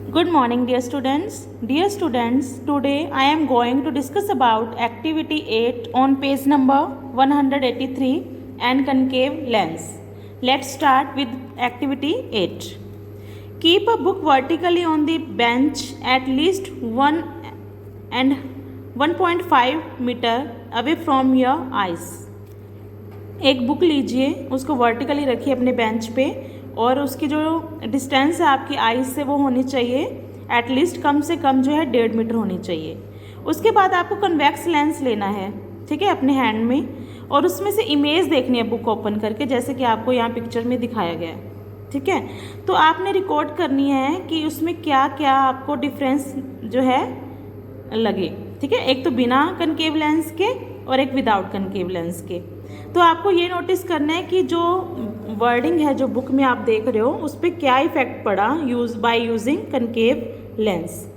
Good morning, dear students. Dear students, today I am going to discuss about activity 8 on page number 183 and concave lens. Let's start with activity 8. Keep a book vertically on the bench at least 1 and 1.5 meter away from your eyes. एक book लीजिए, उसको vertically रखिए अपने bench पे और उसकी जो distance है आपकी आईज से वो होनी चाहिए एटलीस्ट कम से कम जो है 1.5 मीटर होनी चाहिए। उसके बाद आपको कन्वेक्स लेंस लेना है, ठीक है, अपने हैंड में, और उसमें से इमेज देखनी है बुक ओपन करके, जैसे कि आपको यहाँ पिक्चर में दिखाया गया है, ठीक है। तो आपने रिकॉर्ड करनी है कि उसमें क्या क्या आपको डिफरेंस जो है लगे, ठीक है। एक तो बिना कनकेव लेंस के और एक विदाउट कनकेव लेंस के। तो आपको ये नोटिस करना है कि जो वर्डिंग है जो बुक में आप देख रहे हो उस पर क्या इफेक्ट पड़ा बाय यूजिंग कनकेव लेंस,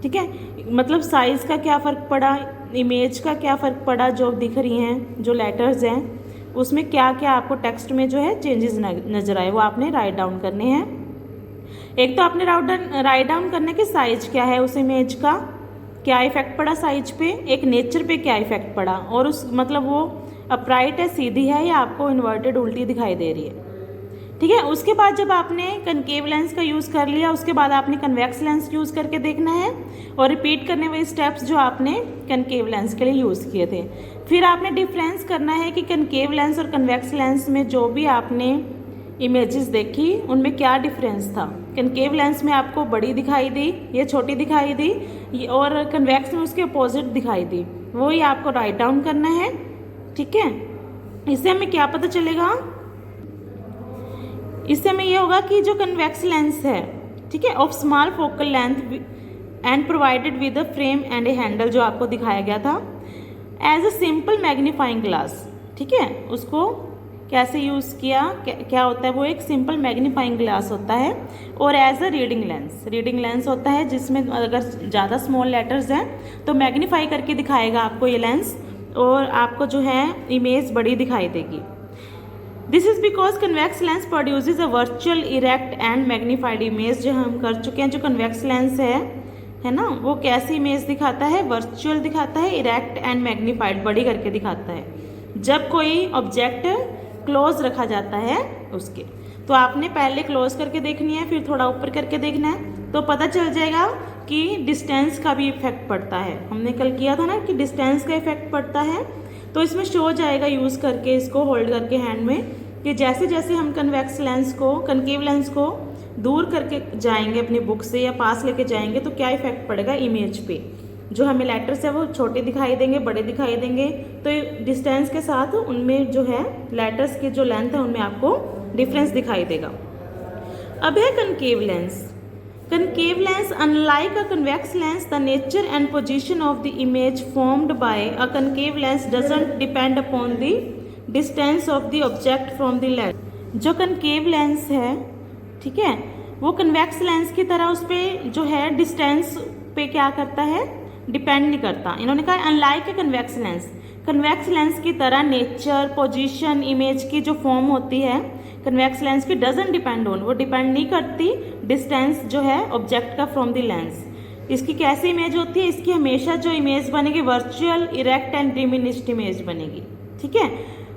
ठीक है। मतलब साइज़ का क्या फ़र्क पड़ा, इमेज का क्या फ़र्क पड़ा, जो दिख रही हैं जो लेटर्स हैं उसमें क्या क्या आपको टेक्स्ट में जो है चेंजेस नज़र आए, वो आपने राइट डाउन करने हैं। एक तो आपने राइट डाउन करने के साइज क्या है, उस इमेज का क्या इफेक्ट पड़ा साइज पे, एक नेचर पे क्या इफेक्ट पड़ा, और उस मतलब वो अपराइट है, सीधी है, या आपको इन्वर्टेड उल्टी दिखाई दे रही है, ठीक है। उसके बाद जब आपने कनकेव लेंस का यूज़ कर लिया, उसके बाद आपने कन्वेक्स लेंस यूज़ करके देखना है और रिपीट करने वाले स्टेप्स जो आपने कनकेव लेंस के लिए यूज़ किए थे। फिर आपने डिफरेंस करना है कि कनकेव लेंस और कन्वेक्स लेंस में जो भी आपने इमेजेस देखी उनमें क्या डिफरेंस था। कनकेव लेंस में आपको बड़ी दिखाई दी, ये छोटी दिखाई दी, और कन्वेक्स में उसके अपोजिट दिखाई दी, वही आपको राइट डाउन करना है, ठीक है। इससे हमें क्या पता चलेगा, इससे हमें ये होगा कि जो कन्वेक्स लेंस है, ठीक है, of small focal length and provided with a frame and a handle, जो आपको दिखाया गया था, as a simple magnifying glass, ठीक है। उसको कैसे यूज़ किया, क्या होता है, वो एक सिंपल मैग्नीफाइंग ग्लास होता है, और एज अ रीडिंग लेंस होता है जिसमें अगर ज़्यादा स्मॉल लेटर्स हैं तो मैग्नीफाई करके दिखाएगा आपको ये लेंस, और आपको जो है इमेज बड़ी दिखाई देगी। This is because convex lens produces a virtual erect and magnified image, जो हम कर चुके हैं। जो कन्वेक्स लेंस है ना, वो कैसी इमेज दिखाता है, वर्चुअल दिखाता है, इरेक्ट एंड मैग्नीफाइड बड़ी करके दिखाता है जब कोई ऑब्जेक्ट क्लोज रखा जाता है उसके। तो आपने पहले क्लोज करके देखनी है, फिर थोड़ा ऊपर करके देखना है, तो पता चल जाएगा कि डिस्टेंस का भी इफेक्ट पड़ता है। हमने कल किया था ना कि डिस्टेंस का इफेक्ट पड़ता है, तो इसमें शो हो जाएगा यूज़ करके, इसको होल्ड करके हैंड में, कि जैसे जैसे हम कन्वेक्स लेंस को, कनकेव लेंस को दूर करके जाएंगे अपनी बुक से या पास लेके जाएंगे तो क्या इफेक्ट पड़ेगा इमेज पे। जो हमें लेटर्स है वो छोटे दिखाई देंगे, बड़े दिखाई देंगे, तो डिस्टेंस के साथ उनमें जो है लेटर्स की जो लेंथ है उनमें आपको डिफरेंस दिखाई देगा। अब है concave lens. Concave lens, unlike a convex lens, the nature and position of the image formed by a concave lens doesn't depend upon the distance of the object from the lens. जो concave lens है, ठीक है, वो convex lens की तरह उस पर जो है डिस्टेंस पे क्या करता है, डिपेंड नहीं करता। इन्होंने कहा unlike a convex lens, convex lens की तरह नेचर, पोजीशन, इमेज की जो फॉर्म होती है कन्वेक्स लेंस की डजंट डिपेंड ऑन, वो डिपेंड नहीं करती डिस्टेंस जो है ऑब्जेक्ट का फ्रॉम द लेंस। इसकी कैसी इमेज होती है, इसकी हमेशा जो इमेज बनेगी virtual, erect and diminished image बनेगी, ठीक है।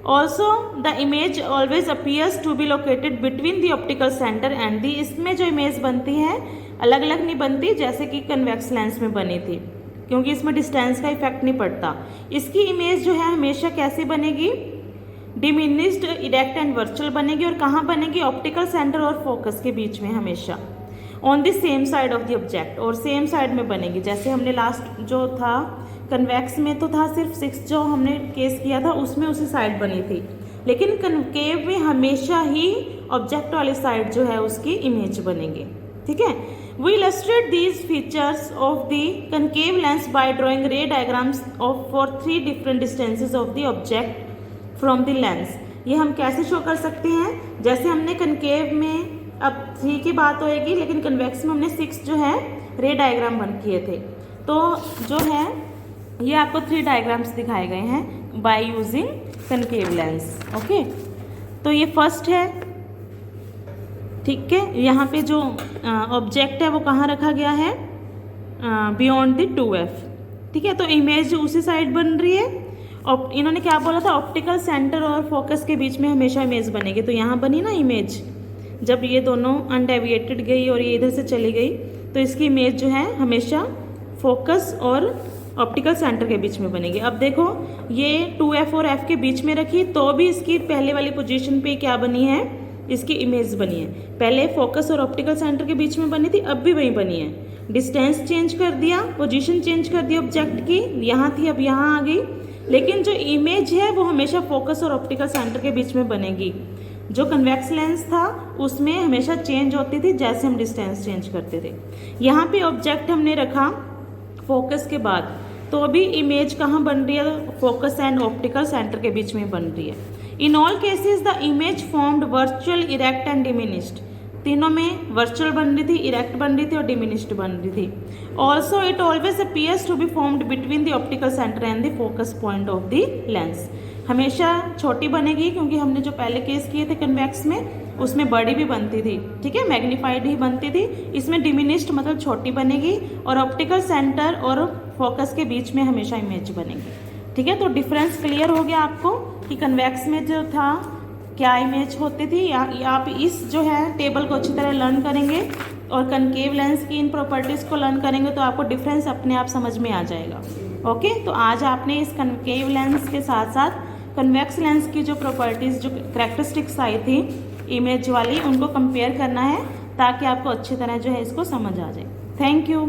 Also the image always appears to be located between the optical centre and the, इसमें जो इमेज बनती है अलग अलग नहीं बनती जैसे कि कन्वेक्स लेंस में बनी थी, क्योंकि इसमें डिस्टेंस का इफेक्ट नहीं पड़ता। इसकी इमेज जो है हमेशा कैसी बनेगी, डिमिनिश्ड, इरेक्ट एंड वर्चुअल बनेगी, और कहाँ बनेगी, ऑप्टिकल सेंटर और फोकस के बीच में, हमेशा on the same side of the object, और सेम साइड में बनेगी। जैसे हमने लास्ट जो था कन्वेक्स में तो था सिर्फ 6 जो हमने केस किया था उसमें उसी साइड बनी थी, लेकिन कनकेव में हमेशा ही ऑब्जेक्ट वाली साइड जो है उसकी इमेज बनेगी, ठीक है। We illustrate these features of the concave lens by drawing ray diagrams for 3 different distances of the object from the lens. ये हम कैसे शो कर सकते हैं, जैसे हमने कनकेव में अब 3 की बात होएगी, लेकिन कन्वेक्स में हमने 6 जो है रे डायग्राम बन किए थे, तो जो है ये आपको 3 डायग्राम्स दिखाए गए हैं by using concave lens, okay. तो ये फर्स्ट है, ठीक है, यहाँ पे जो ऑब्जेक्ट है वो कहाँ रखा गया है, बियॉन्ड द 2F। ठीक है, तो इमेज उसी साइड बन रही है। इन्होंने क्या बोला था, ऑप्टिकल सेंटर और फोकस के बीच में हमेशा इमेज बनेगी, तो यहाँ बनी ना इमेज। जब ये दोनों अनडेविएटेड गई और ये इधर से चली गई तो इसकी इमेज जो है हमेशा फोकस और ऑप्टिकल सेंटर के बीच में बनेगी। अब देखो ये 2F और F के बीच में रखी तो भी इसकी पहले वाली पोजीशन पे क्या बनी है, इसकी इमेज बनी है। पहले फोकस और ऑप्टिकल सेंटर के बीच में बनी थी, अब भी वही बनी है। डिस्टेंस चेंज कर दिया, पोजीशन चेंज कर दी ऑब्जेक्ट की, यहाँ थी अब यहाँ आ गई, लेकिन जो इमेज है वो हमेशा फोकस और ऑप्टिकल सेंटर के बीच में बनेगी। जो कन्वेक्स लेंस था उसमें हमेशा चेंज होती थी जैसे हम डिस्टेंस चेंज करते थे। यहाँ पे ऑब्जेक्ट हमने रखा फोकस के बाद, तो अभी इमेज कहाँ बन रही है, फोकस एंड ऑप्टिकल सेंटर के बीच में बन रही है। In all cases the image formed virtual, erect and diminished. तीनों में वर्चुअल बन रही थी, इरेक्ट बन रही थी और डिमिनिश्ड बन रही थी। Also it always appears to be formed between the optical centre and the focus point of the lens. हमेशा छोटी बनेगी, क्योंकि हमने जो पहले केस किए थे कन्वेक्स में उसमें बड़ी भी बनती थी, ठीक है, मैग्नीफाइड ही बनती थी। इसमें डिमिनिश्ड मतलब छोटी बनेगी और ऑप्टिकल सेंटर और फोकस के बीच में हमेशा इमेज बनेगी। ठीक है, तो डिफरेंस क्लियर हो गया आपको कि कन्वेक्स में जो था क्या इमेज होती थी, या आप इस जो है टेबल को अच्छी तरह लर्न करेंगे और कनकेव लेंस की इन प्रॉपर्टीज़ को लर्न करेंगे तो आपको डिफरेंस अपने आप समझ में आ जाएगा। ओके, तो आज आपने इस कनकेव लेंस के साथ साथ कन्वेक्स लेंस की जो प्रॉपर्टीज़, जो करैक्टरिस्टिक्स आई थी इमेज वाली, उनको कंपेयर करना है ताकि आपको अच्छी तरह जो है इसको समझ आ जाए। Thank you.